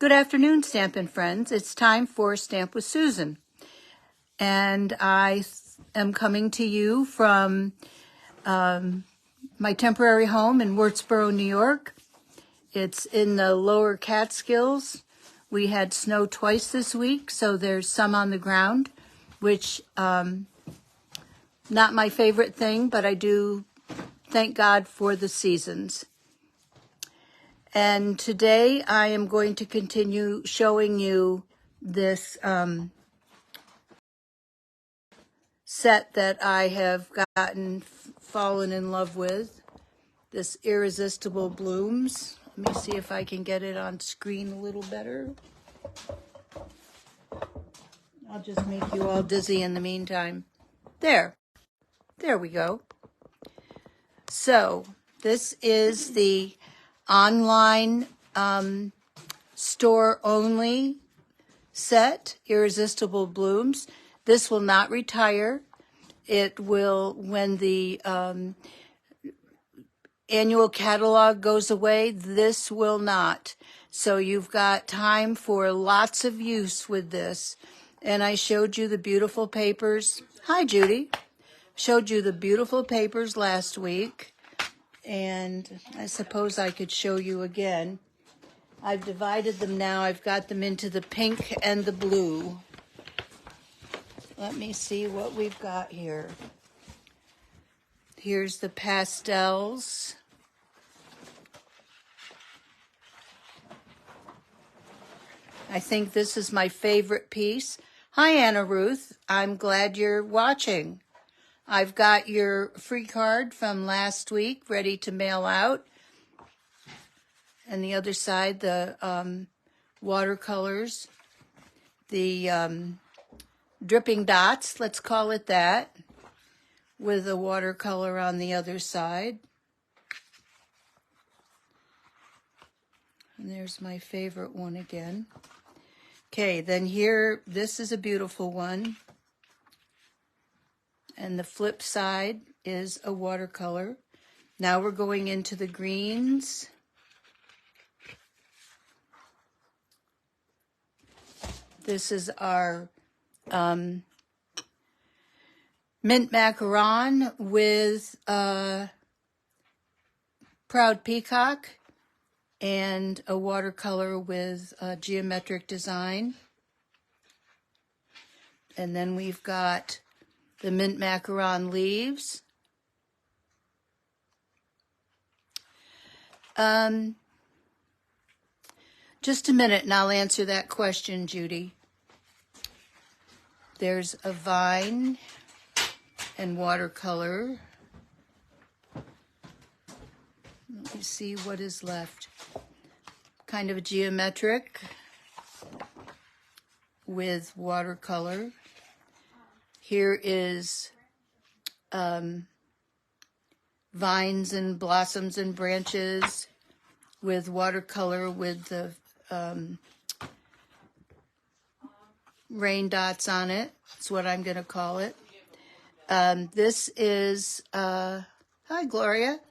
Good afternoon, Stampin' Friends. It's time for Stamp with Susan. And I am coming to you from my temporary home in Wurtsboro, New York. It's in the lower Catskills. We had snow twice this week, so there's some on the ground, which not my favorite thing, but I do thank God for the seasons. And today I am going to continue showing you this set that I have fallen in love with, this Irresistible Blooms. Let me see if I can get it on screen a little better. I'll just make you all dizzy in the meantime. There we go. So this is the online store only set, Irresistible Blooms. This will not retire. It will, when the annual catalog goes away, this will not. So you've got time for lots of use with this. And I showed you the beautiful papers. Hi, Judy. Showed you the beautiful papers last week. And I suppose I could show you again. I've divided them now. I've got them into the pink and the blue. Let me see what we've got here. Here's the pastels. I think this is my favorite piece. Hi, Anna Ruth. I'm glad you're watching. I've got your free card from last week ready to mail out. And the other side, the watercolors, the dripping dots, let's call it that, with a watercolor on the other side. And there's my favorite one again. Okay, then here, this is a beautiful one. And the flip side is a watercolor. Now we're going into the greens. This is our mint macaron with Proud Peacock and a watercolor with geometric design. And then we've got the mint macaron leaves. Just a minute and I'll answer that question, Judy. There's a vine and watercolor. Let me see what is left. Kind of a geometric with watercolor. Here is vines and blossoms and branches with watercolor with the rain dots on it. That's what I'm going to call it. This is, hi Gloria.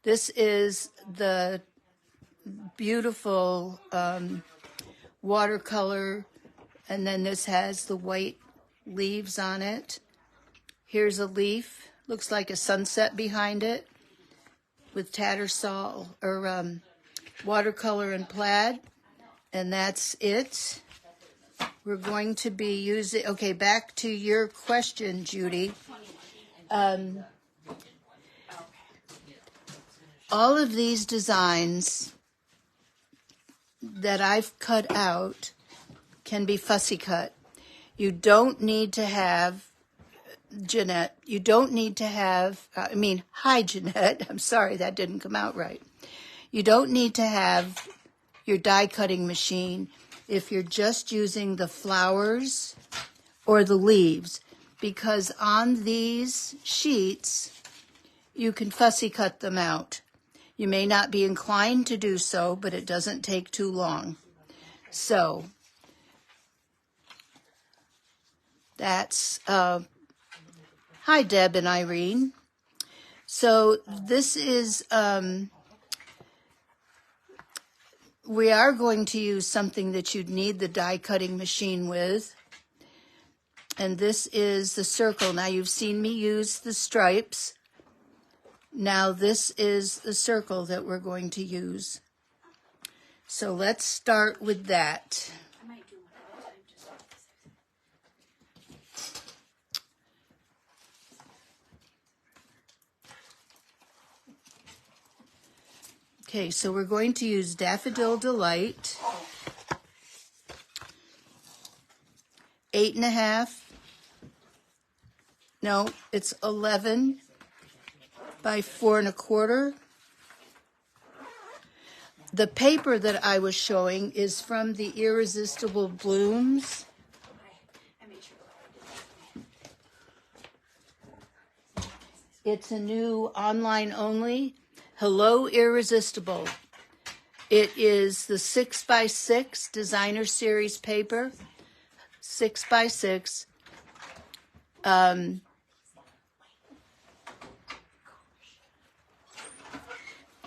This is the beautiful watercolor, and then this has the white leaves on it. Here's a leaf, looks like a sunset behind it with tattersall or watercolor and plaid, and that's it. We're going to be using, okay, back to your question, Judy. All of these designs that I've cut out can be fussy cut. You don't need to have, Jeanette, you don't need to have, hi Jeanette, I'm sorry, that didn't come out right. You don't need to have your die cutting machine if you're just using the flowers or the leaves, because on these sheets, you can fussy cut them out. You may not be inclined to do so, but it doesn't take too long. So, that's, hi Deb and Irene. So this is we are going to use something that you'd need the die cutting machine with. And this is the circle. Now you've seen me use the stripes. Now this is the circle that we're going to use. So let's start with that. I might do one at a time just Okay, so we're going to use Daffodil Delight. 8.5. No, it's 11 by 4 1/4. The paper that I was showing is from the Irresistible Blooms. I made sure. It's a new online only. Hello Irresistible. It is the 6x6 designer series paper. 6x6.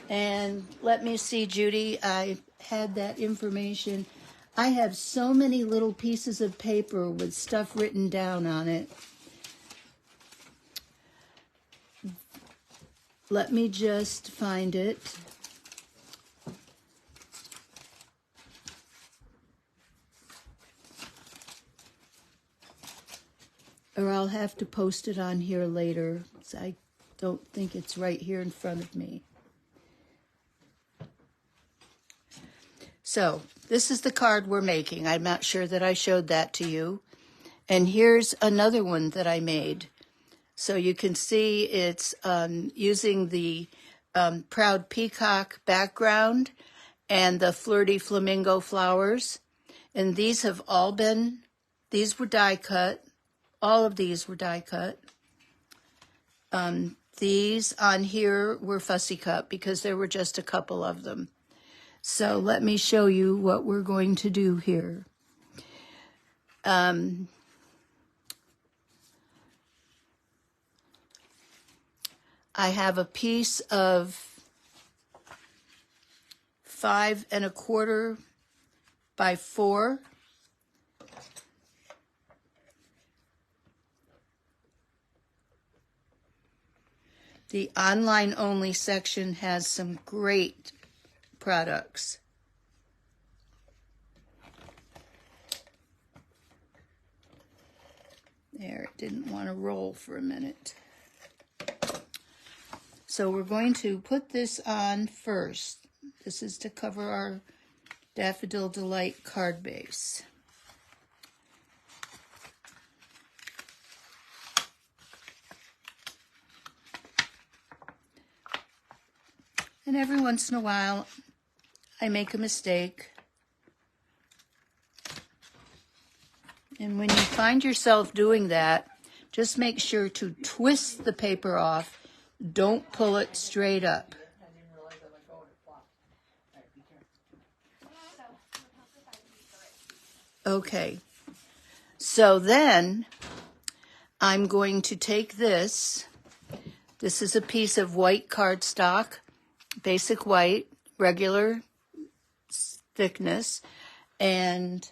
And let me see, Judy, I had that information. I have so many little pieces of paper with stuff written down on it. Let me just find it. Or I'll have to post it on here later. I don't think it's right here in front of me. So this is the card we're making. I'm not sure that I showed that to you. And here's another one that I made. So you can see it's using the Proud Peacock background and the Flirty Flamingo flowers. And these have all been, these were die cut. All of these were die cut. These on here were fussy cut because there were just a couple of them. So let me show you what we're going to do here. I have a piece of 5 1/4 by 4. The online only section has some great products. There, it didn't want to roll for a minute. So we're going to put this on first. This is to cover our Daffodil Delight card base. And every once in a while, I make a mistake. And when you find yourself doing that, just make sure to twist the paper off. Don't pull it straight up. Okay. So then I'm going to take this. This is a piece of white cardstock, basic white, regular thickness, and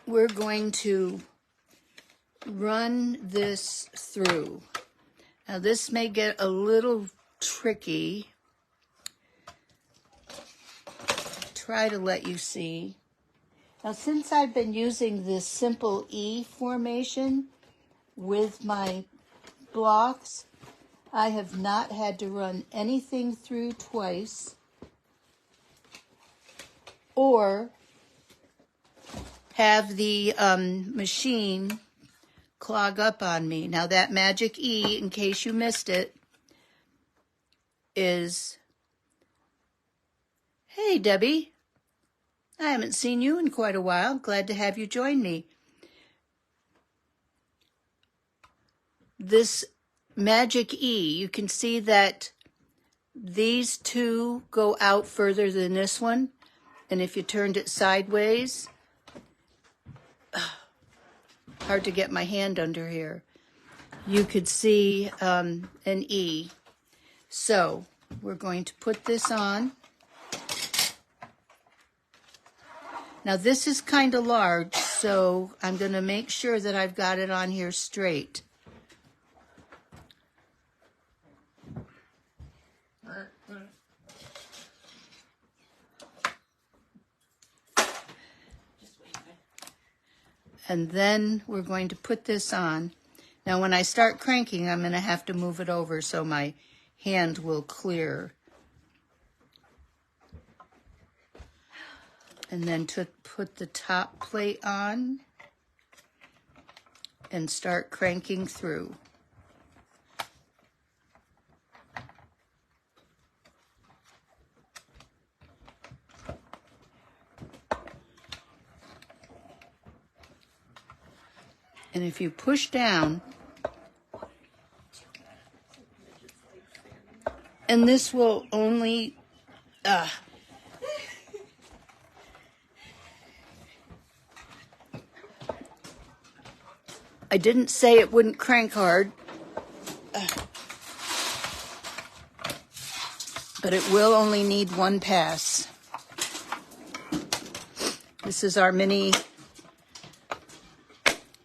we're going to run this through. Now this may get a little tricky. Try to let you see. Now since I've been using this simple E formation with my blocks, I have not had to run anything through twice or have the machine clog up on me. Now that magic E, in case you missed it, is, hey Debbie, I haven't seen you in quite a while. Glad to have you join me. This magic E, you can see that these two go out further than this one. And if you turned it sideways, hard to get my hand under here, you could see an E. So we're going to put this on. Now this is kind of large, so I'm going to make sure that I've got it on here straight. And then we're going to put this on. Now when I start cranking, I'm going to have to move it over so my hand will clear. And then to put the top plate on and start cranking through. And if you push down, and this will only, I didn't say it wouldn't crank hard, but it will only need one pass. This is our mini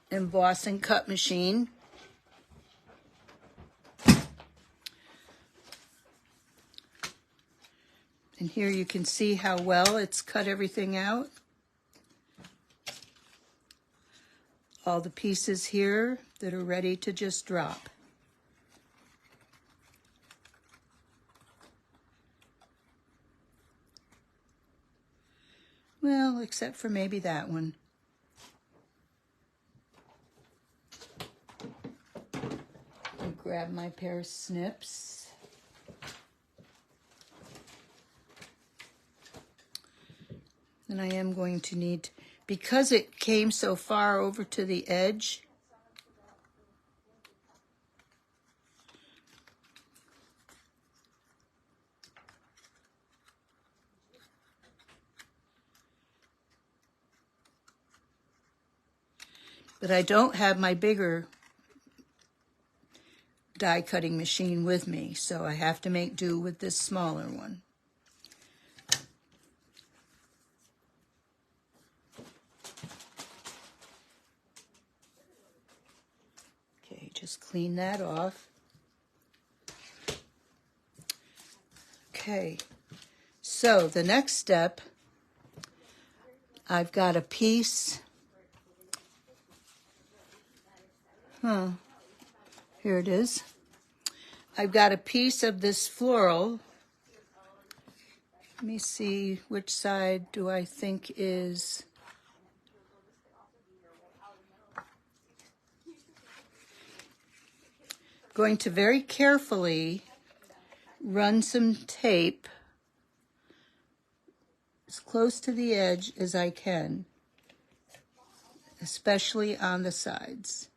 emboss and cut machine. And here you can see how well it's cut everything out. All the pieces here that are ready to just drop. Well, except for maybe that one. I'll grab my pair of snips. And I am going to need, because it came so far over to the edge, but I don't have my bigger die cutting machine with me, so I have to make do with this smaller one. Okay, just clean that off. Okay, so the next step, I've got a piece. Here it is. I've got a piece of this floral. Let me see, which side do I think is... Going to very carefully run some tape as close to the edge as I can, especially on the sides.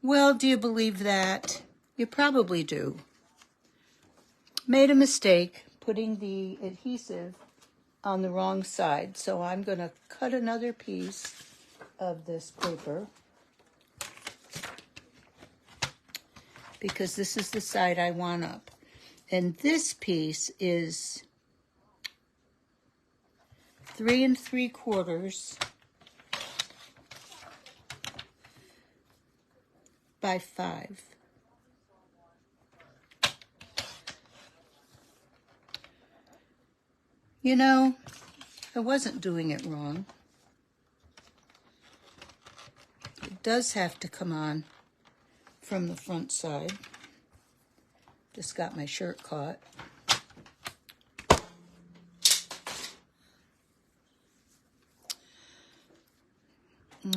Well, do you believe that? You probably do. Made a mistake putting the adhesive on the wrong side, so I'm going to cut another piece of this paper because this is the side I want up. And this piece is 3 3/4 by 5. You know, I wasn't doing it wrong. It does have to come on from the front side. Just got my shirt caught.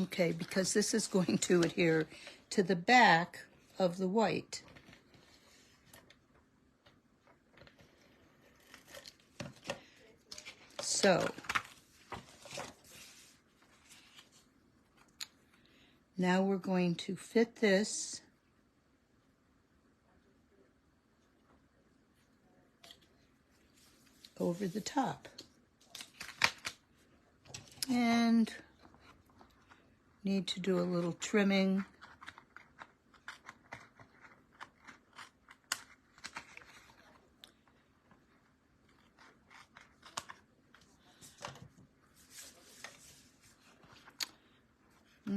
Okay, because this is going to adhere to the back of the white. So, now we're going to fit this over the top. And need to do a little trimming.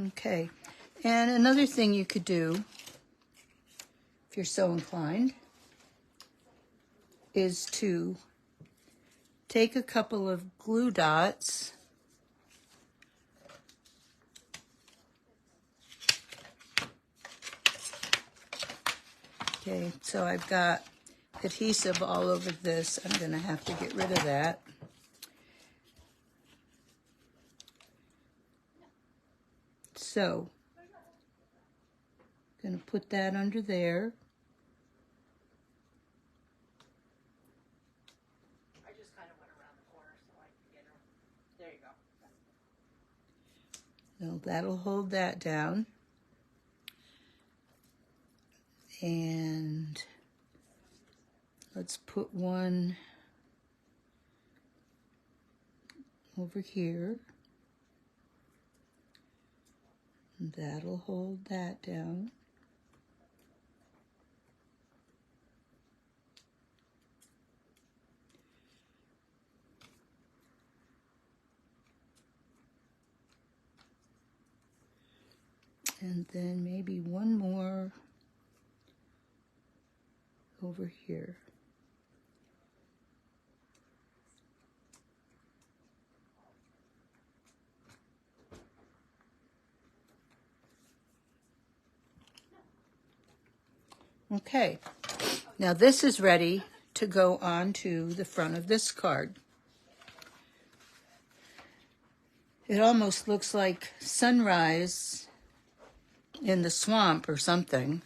Okay, and another thing you could do, if you're so inclined, is to take a couple of glue dots Okay, so I've got adhesive all over this. I'm going to have to get rid of that. So, going to put that under there. I just kind of went around the corner so I can get her. There you go. So that'll hold that down. And let's put one over here. That'll hold that down. And then maybe one more over here. Okay, now this is ready to go onto the front of this card. It almost looks like sunrise in the swamp or something.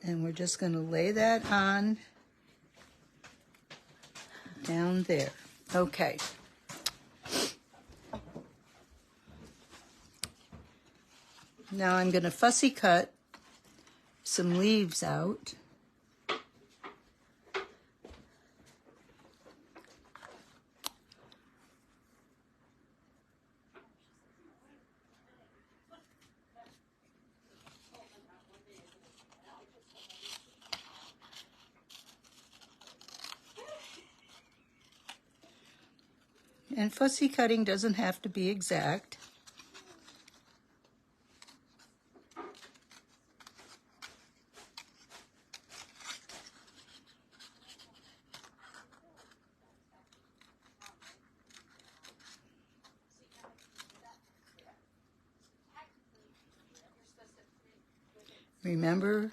And we're just going to lay that on down there. Okay. Now I'm going to fussy cut some leaves out. And fussy cutting doesn't have to be exact. Remember,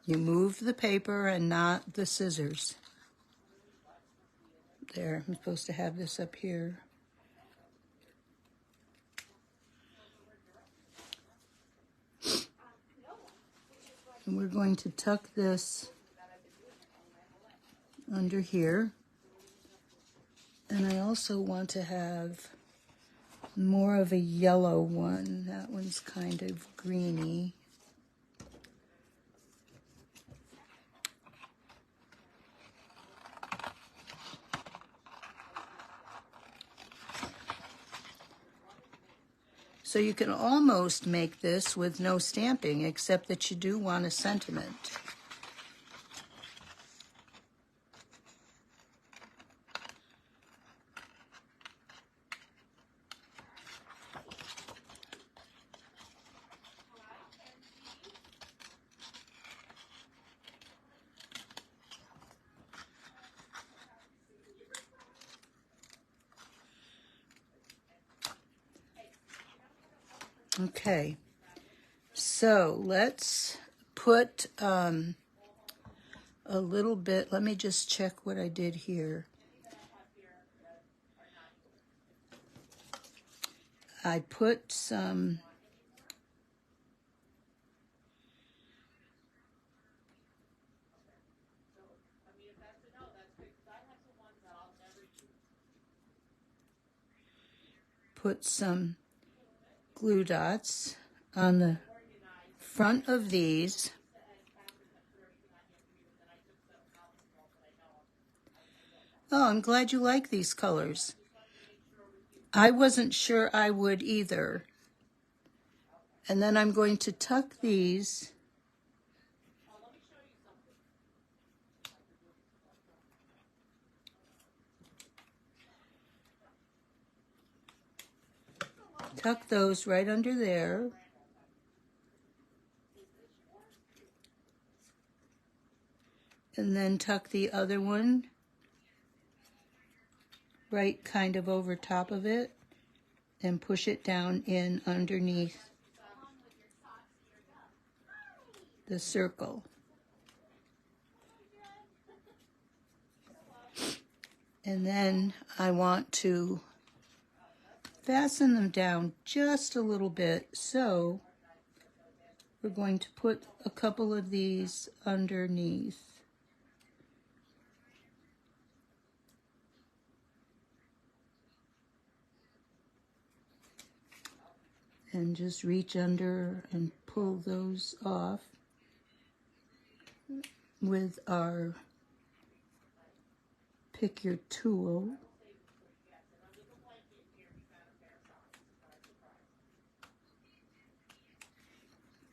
you move the paper and not the scissors. There, I'm supposed to have this up here. And we're going to tuck this under here. And I also want to have more of a yellow one. That one's kind of greeny. So you can almost make this with no stamping, except that you do want a sentiment. Okay, so let's put a little bit, let me just check what I did here. I put some put some glue dots on the front of these. Oh, I'm glad you like these colors. I wasn't sure I would either. And then I'm going to tuck these right under there. And then tuck the other one right kind of over top of it and push it down in underneath the circle. And then I want to fasten them down just a little bit, so we're going to put a couple of these underneath. And just reach under and pull those off with our pick your tool.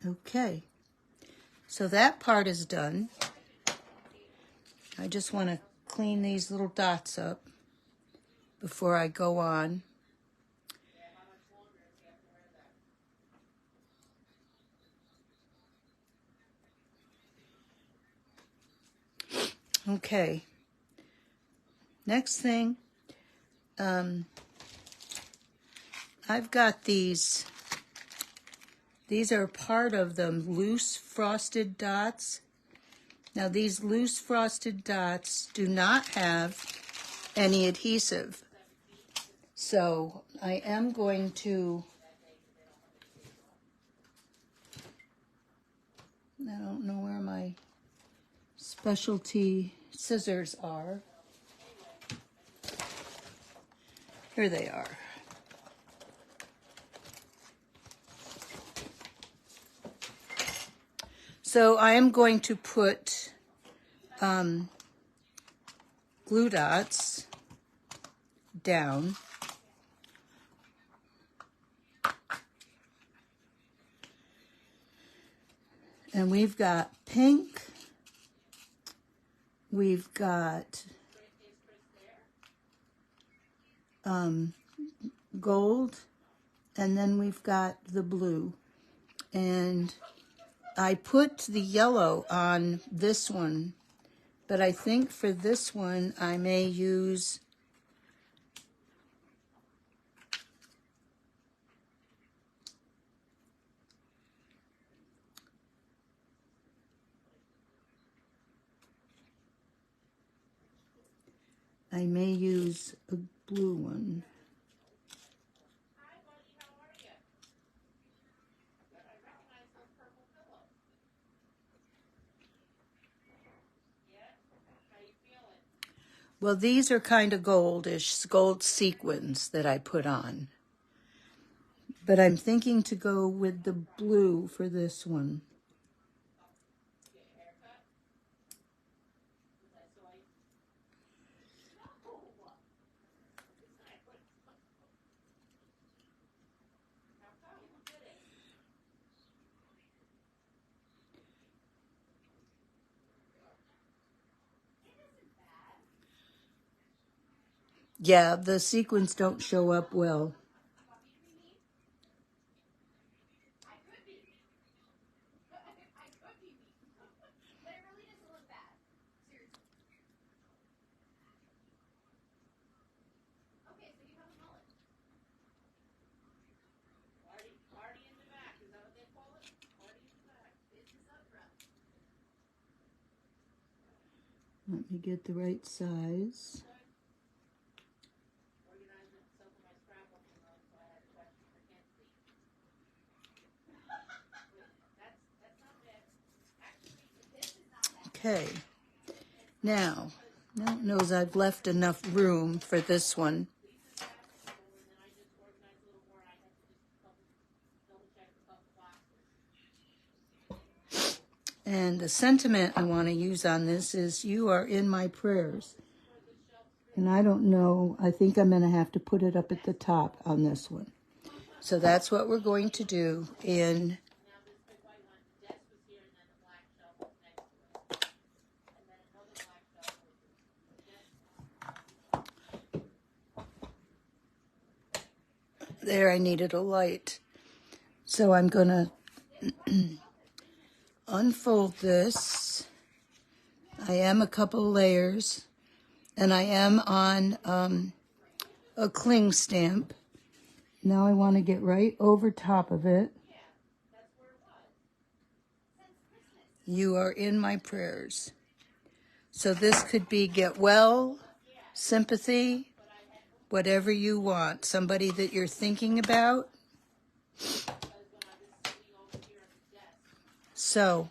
Okay, so that part is done. I just want to clean these little dots up before I go on. Okay, next thing, I've got these are part of the loose frosted dots. Now these loose frosted dots do not have any adhesive. So I am going to, I don't know where my specialty scissors are. Here they are. So I am going to put glue dots down. And we've got pink, we've got gold, and then we've got the blue. And I put the yellow on this one, but I think for this one I may use a blue one. Hi, buddy. How are you? Good. I recognize those purple pillows. Yeah? How you feeling? Well, these are kind of goldish, gold sequins that I put on. But I'm thinking to go with the blue for this one. Get your hair cut? Was that soy? No. How come? You did it. Yeah, the sequins don't show up well. I could be. I could be me. But it really doesn't look bad. Seriously. Okay, so you have a mullet. Party in the back. Is that what they call it? Party in the back. Business up front. Let me get the right size. Organize myself in my scrapbooking room, so I had questions I can't sleep. That's not bad. Actually, this is not bad. Okay. Now, that knows I've left enough room for this one. And the sentiment I want to use on this is, you are in my prayers. And I don't know, I think I'm going to have to put it up at the top on this one. So that's what we're going to do in there. I needed a light. So I'm going to unfold this. I am a couple layers, and I am on a cling stamp. Now I want to get right over top of it. You are in my prayers. So this could be get well, sympathy, whatever you want. Somebody that you're thinking about. So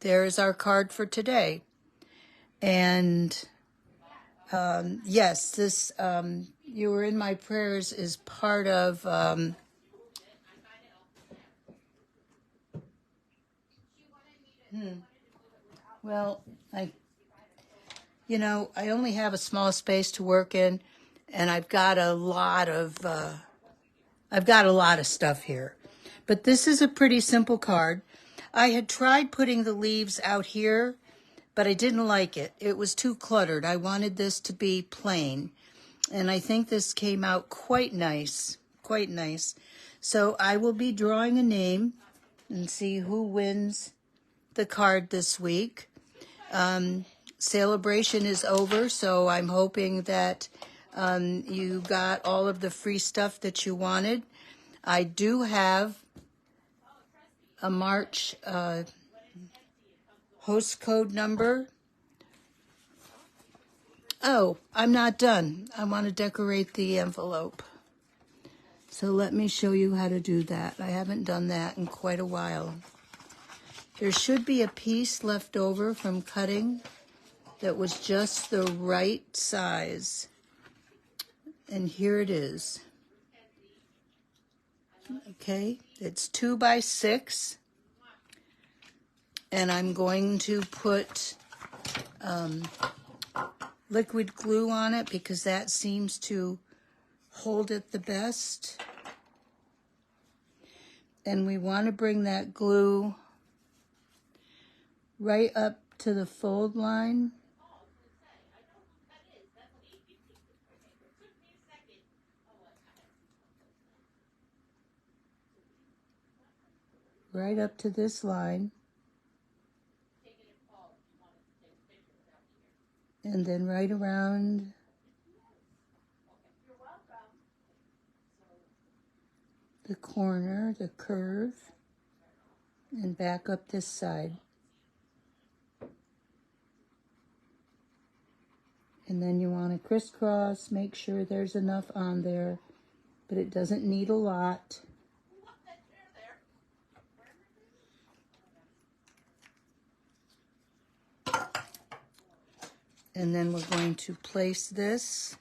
there's our card for today. And yes, this you were in my prayers is part of well, I only have a small space to work in, and I've got a lot of stuff here. But this is a pretty simple card. I had tried putting the leaves out here, but I didn't like it. It was too cluttered. I wanted this to be plain. And I think this came out quite nice. Quite nice. So I will be drawing a name and see who wins the card this week. Celebration is over, so I'm hoping that you got all of the free stuff that you wanted. I do have a March host code number. Oh, I'm not done. I want to decorate the envelope. So let me show you how to do that. I haven't done that in quite a while. There should be a piece left over from cutting that was just the right size. And here it is. Okay, it's 2 by 6. And I'm going to put liquid glue on it because that seems to hold it the best. And we want to bring that glue right up to the fold line. Right up to this line. And then right around the corner, the curve, and back up this side. And then you want to crisscross, make sure there's enough on there, but it doesn't need a lot. And then we're going to place this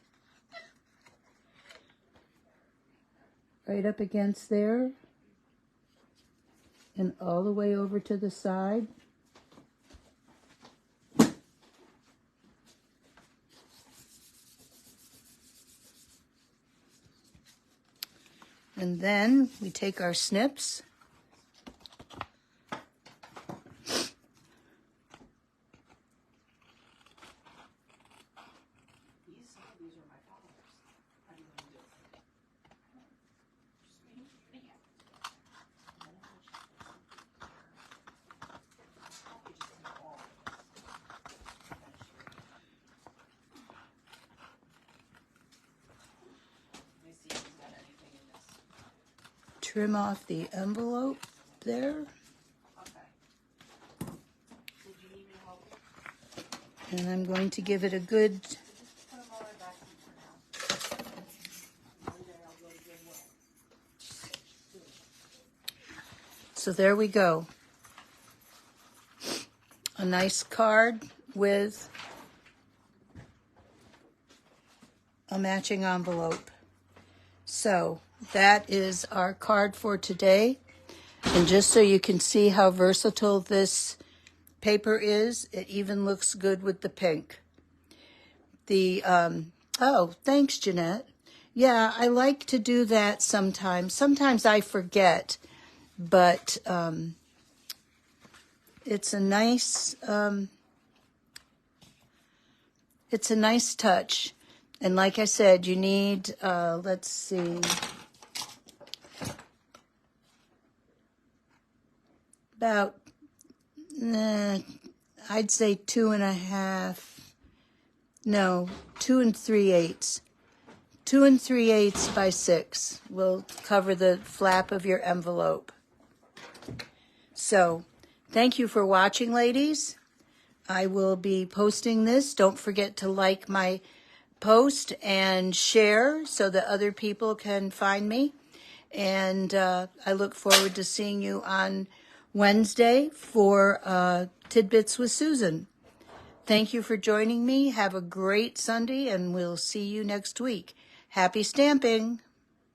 right up against there and all the way over to the side. And then we take our snips . Trim off the envelope there. And I'm going to give it a good so there we go. A nice card with a matching envelope. So that is our card for today. And just so you can see how versatile this paper is. It even looks good with the pink. Oh, thanks, Jeanette. Yeah, I like to do that sometimes. Sometimes I forget, but it's a nice touch. And like I said, you need, let's see, about, I'd say 2 3/8. 2 3/8 by 6 will cover the flap of your envelope. So, thank you for watching, ladies. I will be posting this. Don't forget to like my post and share so that other people can find me. And I look forward to seeing you on Wednesday for Tidbits with Susan. Thank you for joining me. Have a great Sunday, and we'll see you next week. Happy stamping!